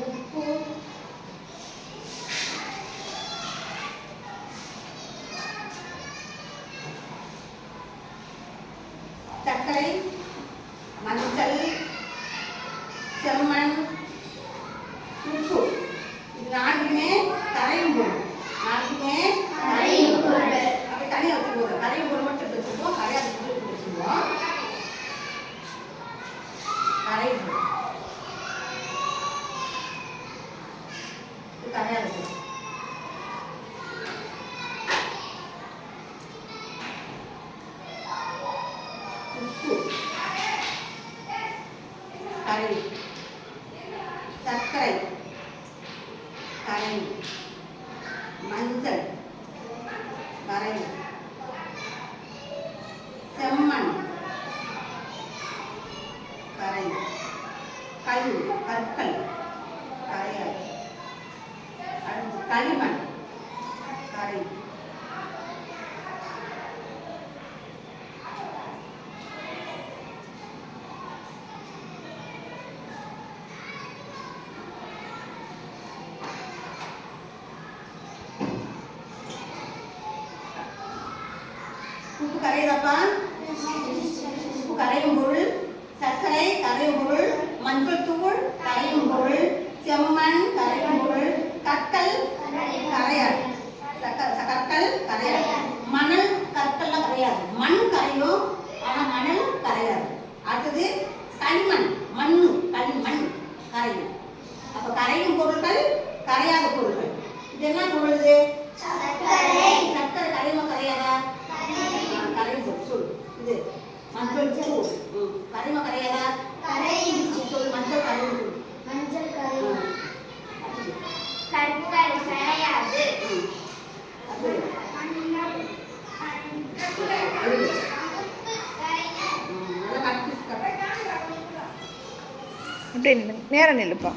உப்பு, சர்க்கரை, மஞ்சள், செம்மண், உப்பு. இது நான்குமே கரையும் பொருள். நான்குமே கரையும் பொருள். அப்படி தனியாக வச்சுக்கோங்க. கரையும் பொருள் மட்டும் வச்சுக்குவோம். கரையாத பொருள் வச்சுக்குவோம். கரையும் பொருள். இது கரையாத பொருள். உப்பு, கரை, சர்க்கரை, கரை, மஞ்சள், கரை, செம்மண், கரை, கல், கற்கள், கரையாறு, அடுத்து களிமண், கரை, உப்பு கரையுதாப்பா? உப்பு கரையும் பொருள், சர்க்கரை கரையும் பொருள், மஞ்சள் தூள் கரையும் பொருள், செம்மண் கரையும் பொருள், கற்கள் கரையாது. கற்கள் கரையாது. மணல் கற்கள்லாம் கரையாது. மண் கரையும், ஆனால் மணல் கரையாது. அடுத்தது களிமண், மண்ணு களிமண் கரையும். அப்போ கரையும் பொருட்கள், கரையாத பொருட்கள். இது என்ன பொருள்? சர்க்கரை கரையுமா கரையாதா? கரையும் பொருள் சொல். இது மஞ்சள் தூள் கரையுமா கரையாதா? சொல். மஞ்சள் கரையும் சொல். மஞ்சள் கரையும். கற்கள் கரையாது. அது அப்படியே நேரம் நில்லுப்பா.